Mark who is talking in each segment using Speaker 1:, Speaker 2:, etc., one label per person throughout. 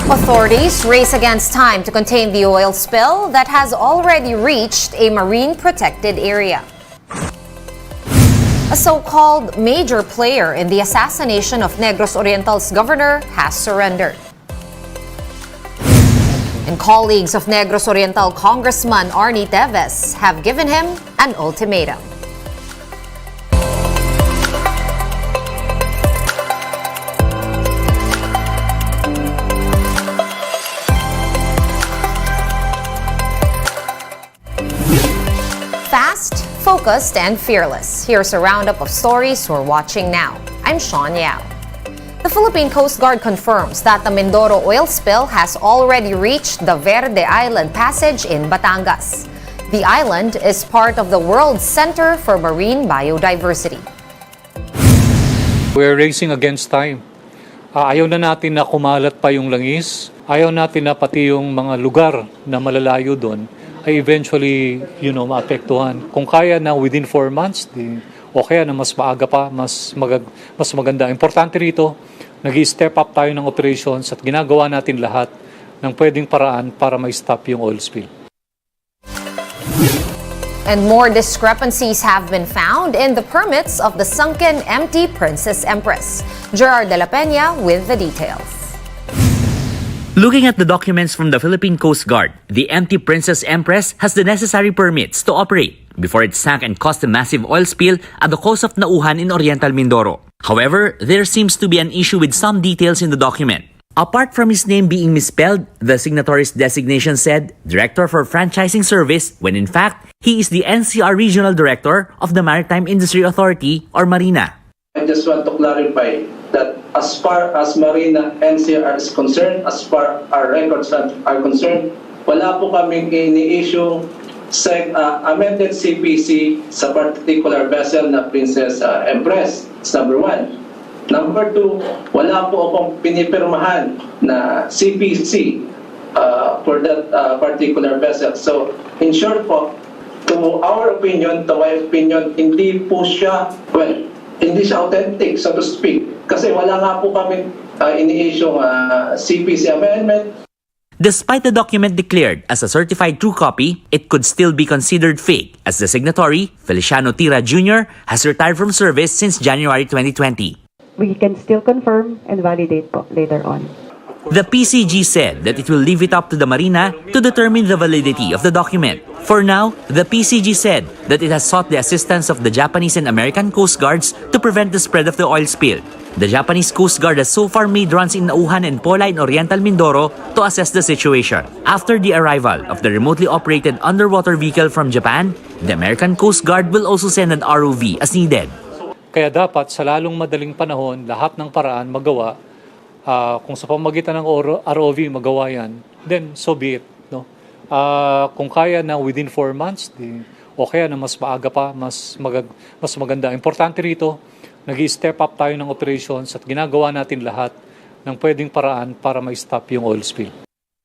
Speaker 1: Authorities race against time to contain the oil spill that has already reached a marine protected area. A so-called major player in the assassination of Negros Oriental's governor has surrendered. And colleagues of Negros Oriental Congressman Arnie Tevis have given him an ultimatum. Fast, focused, and fearless. Here's a roundup of stories we're watching now. I'm Sean Yao. The Philippine Coast Guard confirms that the Mindoro oil spill has already reached the Verde Island Passage in Batangas. The island is part of the world's Center for Marine Biodiversity.
Speaker 2: We're racing against time. Ayaw na natin na kumalat pa yung langis. Ayaw natin na pati yung mga lugar na malalayo doon ay eventually, maapektuhan. Kung kaya na within 4 months, o kaya na mas maaga pa, mas maganda. Importante rito, nag-step up tayo ng operations at ginagawa natin lahat ng pwedeng paraan para ma-stop yung oil spill.
Speaker 1: And more discrepancies have been found in the permits of the sunken MT Princess Empress. Gerard de la Peña with the details.
Speaker 3: Looking at the documents from the Philippine Coast Guard, the MT Princess Empress has the necessary permits to operate before it sank and caused a massive oil spill at the coast of Nauhan in Oriental Mindoro. However, there seems to be an issue with some details in the document. Apart from his name being misspelled, the signatory's designation said Director for Franchising Service when in fact, he is the NCR Regional Director of the Maritime Industry Authority or Marina.
Speaker 4: I just want to clarify that as far as Marina NCR is concerned, as far our records are concerned, wala po kaming ini-issue amended CPC sa particular vessel na Princess Empress. That's number 1. Number 2, wala po akong pinipirmahan na CPC for that particular vessel. So, in short po, to my opinion, hindi po siya, hindi siya authentic, so to speak. Kasi wala nga po kami ini-issue CPC amendment.
Speaker 3: Despite the document declared as a certified true copy, it could still be considered fake as the signatory, Feliciano Tira Jr., has retired from service since January 2020.
Speaker 5: We can still confirm and validate po later on.
Speaker 3: The PCG said that it will leave it up to the Marina to determine the validity of the document. For now, the PCG said that it has sought the assistance of the Japanese and American Coast Guards to prevent the spread of the oil spill. The Japanese Coast Guard has so far made runs in Nauhan and Pola in Oriental Mindoro to assess the situation. After the arrival of the remotely operated underwater vehicle from Japan, the American Coast Guard will also send an ROV as needed.
Speaker 2: Kaya dapat sa lalong madaling panahon, lahat ng paraan magawa. Kung sa pamamagitan ng ROV magawa yan, then so be it. No? Kung kaya na within 4 months, o kaya na mas maaga pa, mas maganda. Importante rito, nag-step up tayo ng operations at ginagawa natin lahat ng pwedeng paraan para ma-stop yung oil spill.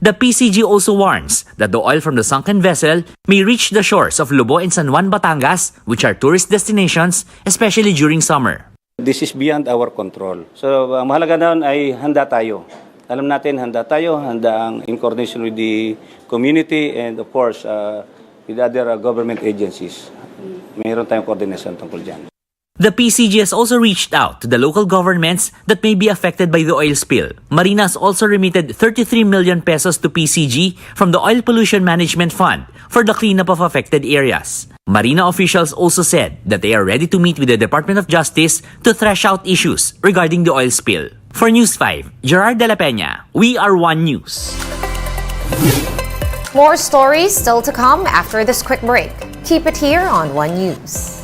Speaker 3: The PCG also warns that the oil from the sunken vessel may reach the shores of Lobo and San Juan, Batangas, which are tourist destinations, especially during summer.
Speaker 6: This is beyond our control. So, ang mahalaga doon ay handa tayo. Alam natin, handa in coordination with the community and of course, with other government agencies. Mayroon tayong coordination tungkol dyan.
Speaker 3: The PCG has also reached out to the local governments that may be affected by the oil spill. Marina has also remitted 33 million pesos to PCG from the Oil Pollution Management Fund for the cleanup of affected areas. Marina officials also said that they are ready to meet with the Department of Justice to thrash out issues regarding the oil spill. For News 5, Gerard de la Peña, we are One News.
Speaker 1: More stories still to come after this quick break. Keep it here on One News.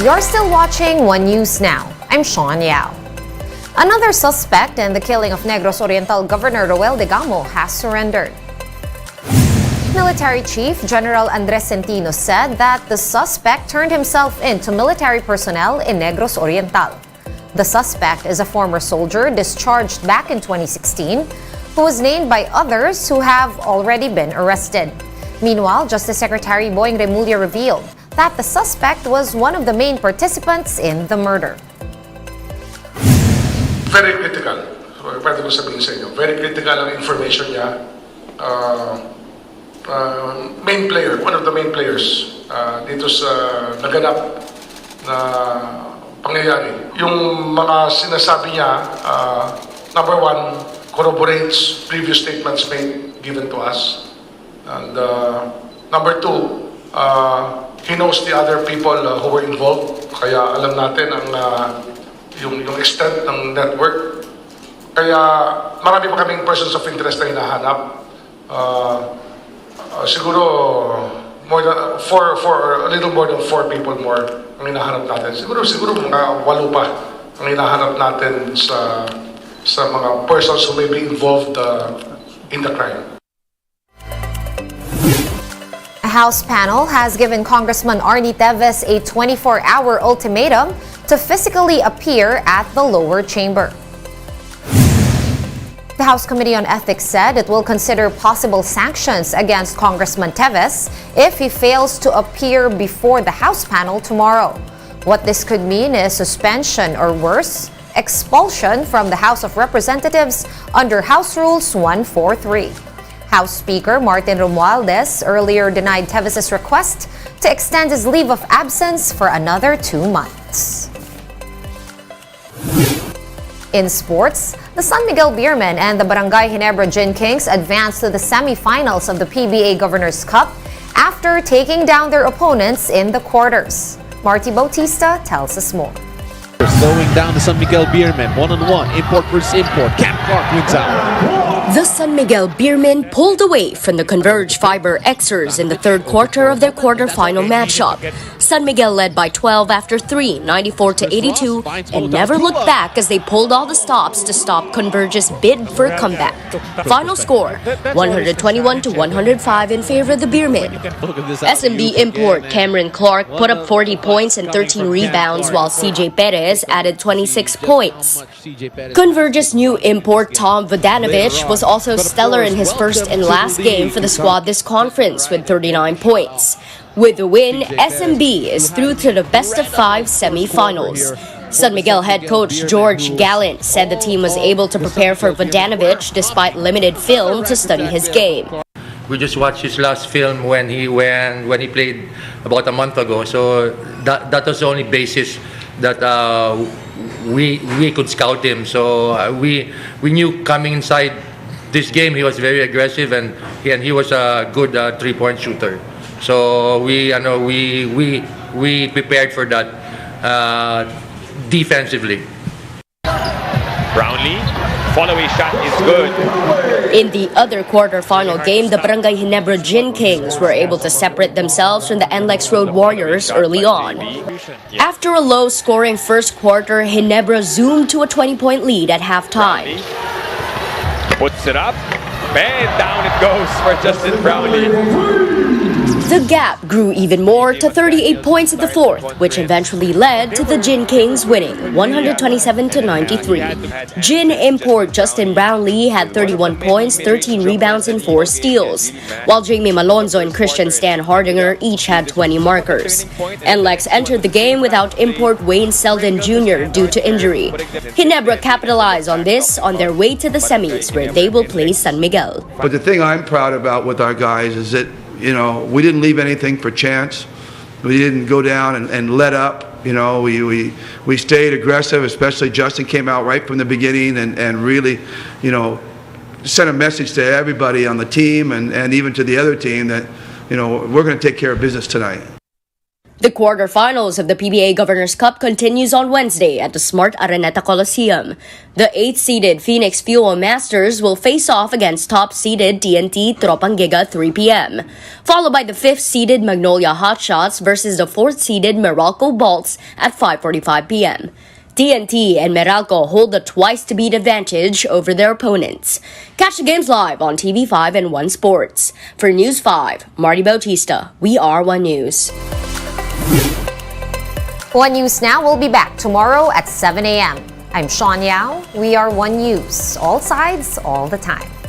Speaker 1: You're still watching One News Now. I'm Sean Yao. Another suspect in the killing of Negros Oriental Governor Roel Degamo has surrendered. Military Chief General Andres Centino said that the suspect turned himself in to military personnel in Negros Oriental. The suspect is a former soldier discharged back in 2016 who was named by others who have already been arrested. Meanwhile, Justice Secretary Boying Remulla revealed that the suspect was one of the main participants in the murder.
Speaker 7: Very critical. Pwede ko sabihin sa inyo. Very critical ang information niya. Main player, one of the main players dito sa naganap na pangyayari. Yung mga sinasabi niya, number one, corroborates previous statements given to us. And number two, he knows the other people who were involved. Kaya alam natin ang yung extent ng network. Kaya marami pa kaming persons of interest na hinahanap. Siguro more than a little more than 4 people more ang hinahanap natin. Siguro mga 8 pa ang hinahanap natin sa mga persons who may be involved in the crime.
Speaker 1: A House panel has given Congressman Arnie Tevis a 24-hour ultimatum to physically appear at the lower chamber. The House Committee on Ethics said it will consider possible sanctions against Congressman Tevis if he fails to appear before the House panel tomorrow. What this could mean is suspension or worse, expulsion from the House of Representatives under House Rules 143. House Speaker Martin Romualdez earlier denied Tevis's request to extend his leave of absence for another 2 months. In sports, the San Miguel Beermen and the Barangay Ginebra Gin Kings advanced to the semifinals of the PBA Governors Cup after taking down their opponents in the quarters. Marty Bautista tells us more.
Speaker 8: Slowing down the San Miguel Beermen, 1-on-1, import versus import. Cam Clark wins out.
Speaker 9: The San Miguel Beermen pulled away from the Converge Fiber Xers in the third quarter of their quarterfinal matchup. San Miguel led by 12 after 3, 94-82, and never looked back as they pulled all the stops to stop Converge's bid for a comeback. Final score, 121-105 in favor of the Beermen. SMB import Cameron Clark put up 40 points and 13 rebounds, while CJ Perez added 26 points. Converge's new import Tom Vodanovich was also stellar in his first and last game for the squad this conference with 39 points. With the win, SMB is through to the best-of-5 semifinals. San Miguel head coach George Gallant said the team was able to prepare for Vodanovich despite limited film to study his game.
Speaker 10: We just watched his last film when he played about a month ago, so that was the only basis that we could scout him. So we knew coming inside this game he was very aggressive and he was a good 3-point shooter. So we prepared for that defensively.
Speaker 11: Brownlee, follow-away shot is good.
Speaker 9: In the other quarterfinal game, the Barangay Ginebra Gin Kings were able to separate themselves from the NLEX Road Warriors early on. After a low-scoring first quarter, Ginebra zoomed to a 20-point lead at halftime.
Speaker 11: Puts it up, and down it goes for Justin Brownlee.
Speaker 9: The gap grew even more to 38 points in the fourth, which eventually led to the Gin Kings winning 127-93. Gin import Justin Brownlee had 31 points, 13 rebounds, and 4 steals, while Jamie Malonzo and Christian Stan Hardinger each had 20 markers. NLEX entered the game without import Wayne Selden Jr. due to injury. Ginebra capitalized on this on their way to the semis, where they will play San Miguel.
Speaker 12: But the thing I'm proud about with our guys is that, you know, we didn't leave anything for chance. We didn't go down and let up. You know, we stayed aggressive, especially Justin came out right from the beginning and really, you know, sent a message to everybody on the team and even to the other team that, you know, we're going to take care of business tonight.
Speaker 9: The quarterfinals of the PBA Governors Cup continues on Wednesday at the Smart Araneta Coliseum. The 8th-seeded Phoenix Fuel Masters will face off against top-seeded TNT Tropang-Giga 3 p.m., followed by the 5th-seeded Magnolia Hotshots versus the 4th-seeded Meralco Bolts at 5:45 p.m. TNT and Meralco hold the twice-to-beat advantage over their opponents. Catch the games live on TV5 and One Sports. For News 5, Marty Bautista, We Are One News.
Speaker 1: One News Now will be back tomorrow at 7 a.m. I'm Sean Yao. We are One News. All sides, all the time.